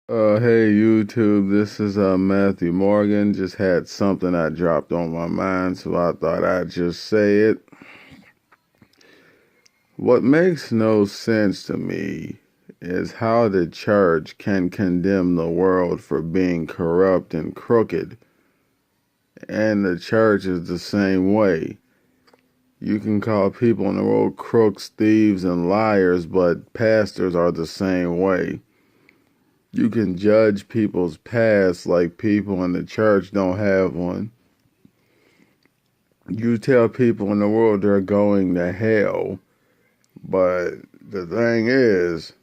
Hey YouTube, this is Matthew Morgan. Just had something I dropped on my mind, so I thought I'd just say it. What makes no sense to me is how the church can condemn the world for being corrupt and crooked, and the church is the same way. You can call people in the world crooks, thieves, and liars, but pastors are the same way. You can judge people's past like people in the church don't have one. You tell people in the world they're going to hell, but the thing is,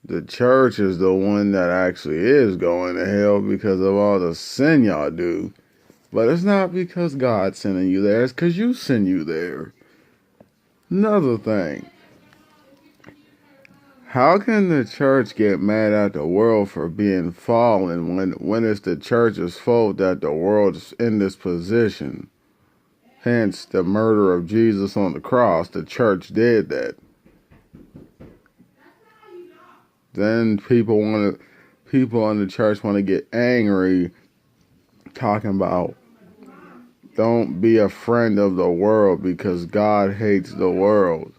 the church is the one that actually is going to hell because of all the sin y'all do. But it's not because God's sending you there, it's because you send you there. Another thing, how can the church get mad at the world for being fallen when it's the church's fault that the world's in this position? Hence the murder of Jesus on the cross. The church did that. Then people in the church want to get angry, talking about don't be a friend of the world because God hates the world.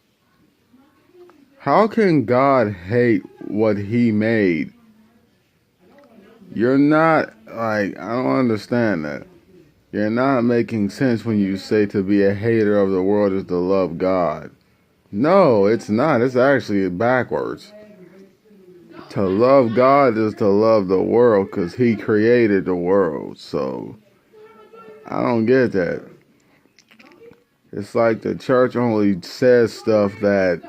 How can God hate what he made? You're not, I don't understand that. You're not making sense when you say to be a hater of the world is to love God. No, it's not. It's actually backwards. To love God is to love the world because he created the world. So, I don't get that. It's like the church only says stuff that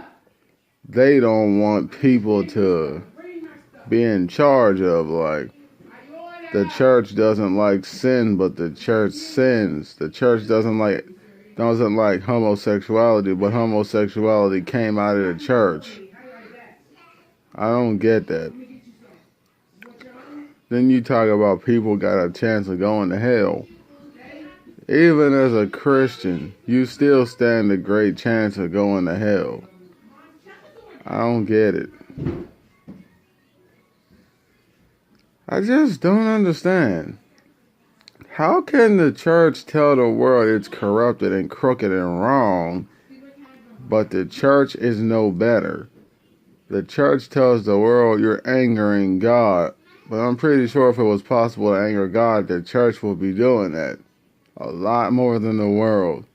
they don't want people to be in charge of. Like, the church doesn't like sin, but the church sins. The church doesn't like homosexuality, but homosexuality came out of the church. I don't get that. Then you talk about people got a chance of going to hell. Even as a Christian, you still stand a great chance of going to hell. I don't get it. I just don't understand. How can the church tell the world it's corrupted and crooked and wrong, but the church is no better? The church tells the world you're angering God, but I'm pretty sure if it was possible to anger God, the church would be doing that. A lot more than the world.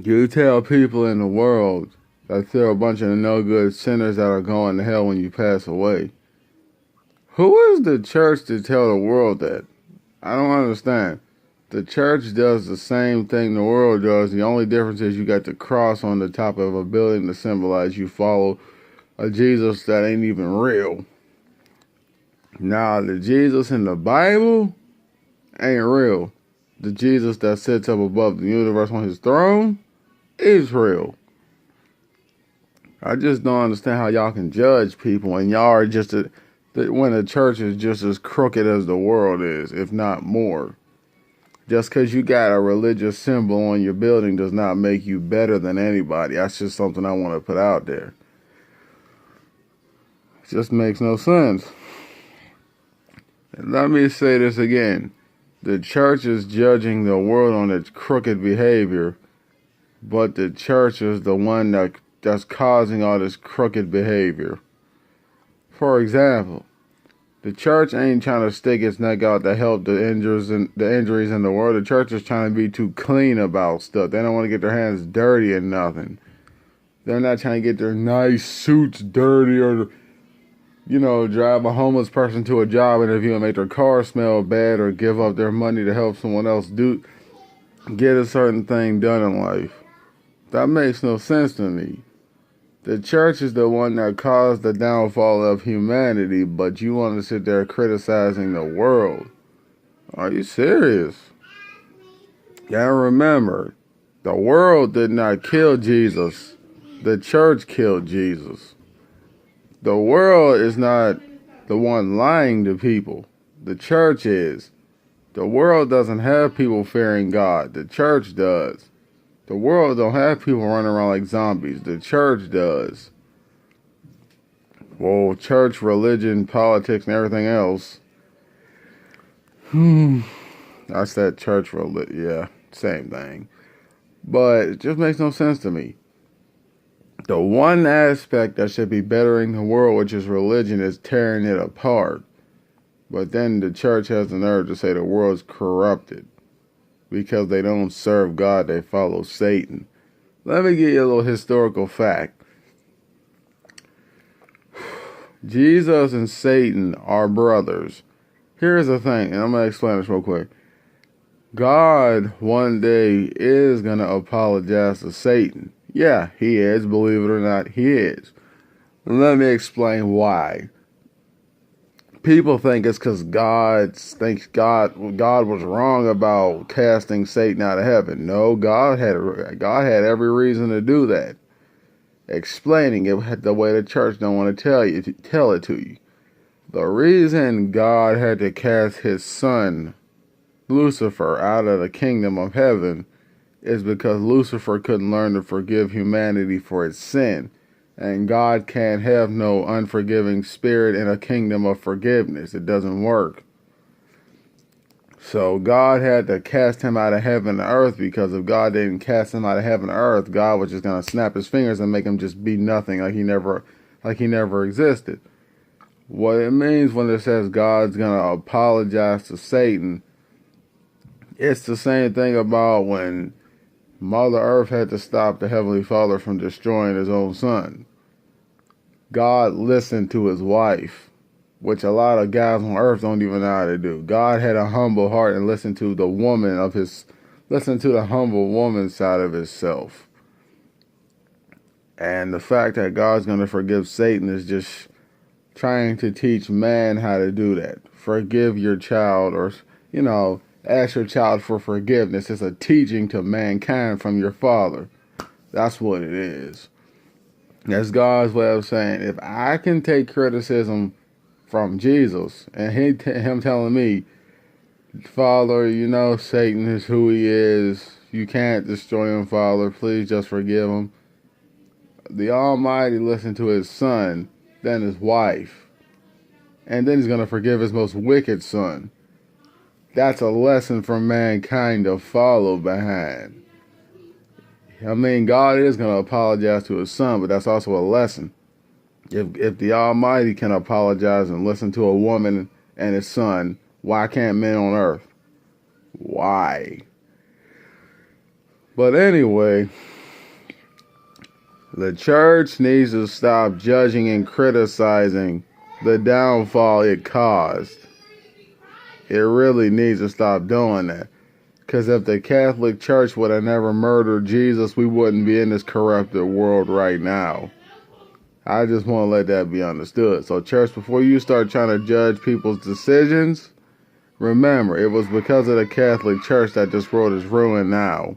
You tell people in the world that they're a bunch of no-good sinners that are going to hell when you pass away. Who is the church to tell the world that? I don't understand. The church does the same thing the world does. The only difference is you got the cross on the top of a building to symbolize you follow a Jesus that ain't even real. Now, the Jesus in the Bible ain't real. The Jesus that sits up above the universe on his throne is real. I just don't understand how y'all can judge people and y'all are just when the church is just as crooked as the world is, if not more. Just because you got a religious symbol on your building does not make you better than anybody. That's just something I want to put out there. It just makes no sense. And let me say this again. The church is judging the world on its crooked behavior, but the church is the one that's causing all this crooked behavior. For example, the church ain't trying to stick its neck out to help the injuries in the world. The church is trying to be too clean about stuff. They don't want to get their hands dirty and nothing. They're not trying to get their nice suits dirty or, drive a homeless person to a job interview and make their car smell bad or give up their money to help someone else get a certain thing done in life. That makes no sense to me. The church is the one that caused the downfall of humanity, but you want to sit there criticizing the world. Are you serious? Gotta remember, the world did not kill Jesus. The church killed Jesus. The world is not the one lying to people. The church is. The world doesn't have people fearing God. The church does. The world don't have people running around like zombies. The church does. Well, church, religion, politics, and everything else. I said church, religion. Yeah, same thing. But it just makes no sense to me. The one aspect that should be bettering the world, which is religion, is tearing it apart. But then the church has the nerve to say the world's corrupted because they don't serve God, they follow Satan. Let me give you a little historical fact. Jesus and Satan are brothers. Here's the thing, and I'm going to explain this real quick. God one day is going to apologize to Satan. Yeah, he is. Believe it or not, he is. Let me explain why. People think it's because God was wrong about casting Satan out of heaven. No, God had every reason to do that. Explaining it the way the church don't want to tell it to you. The reason God had to cast his son Lucifer out of the kingdom of heaven is because Lucifer couldn't learn to forgive humanity for its sin. And God can't have no unforgiving spirit in a kingdom of forgiveness. It doesn't work. So God had to cast him out of heaven and earth, because if God didn't cast him out of heaven and earth, God was just going to snap his fingers and make him just be nothing, like he never existed. What it means when it says God's going to apologize to Satan, it's the same thing about when Mother Earth had to stop the Heavenly Father from destroying his own son. God listened to his wife, which a lot of guys on earth don't even know how to do. God had a humble heart and listened to the humble woman side of himself. And the fact that God's going to forgive Satan is just trying to teach man how to do that. Forgive your child, or, ask your child for forgiveness. It's a teaching to mankind from your father. That's what it is. That's God's way of saying, if I can take criticism from Jesus and him telling me, Father, Satan is who he is. You can't destroy him, Father. Please just forgive him. The Almighty listened to his son, then his wife, and then he's going to forgive his most wicked son. That's a lesson for mankind to follow behind. God is going to apologize to his son, but that's also a lesson. If the Almighty can apologize and listen to a woman and his son, why can't men on earth? Why? But anyway, the church needs to stop judging and criticizing the downfall it caused. It really needs to stop doing that. Because if the Catholic Church would have never murdered Jesus, we wouldn't be in this corrupted world right now. I just want to let that be understood. So, church, before you start trying to judge people's decisions, remember, it was because of the Catholic Church that this world is ruined now.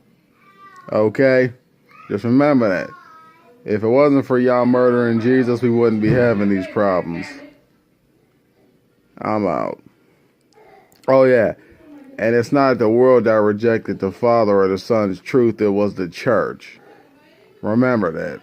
Okay? Just remember that. If it wasn't for y'all murdering Jesus, we wouldn't be having these problems. I'm out. Oh, yeah. And it's not the world that rejected the Father or the Son's truth. It was the church. Remember that.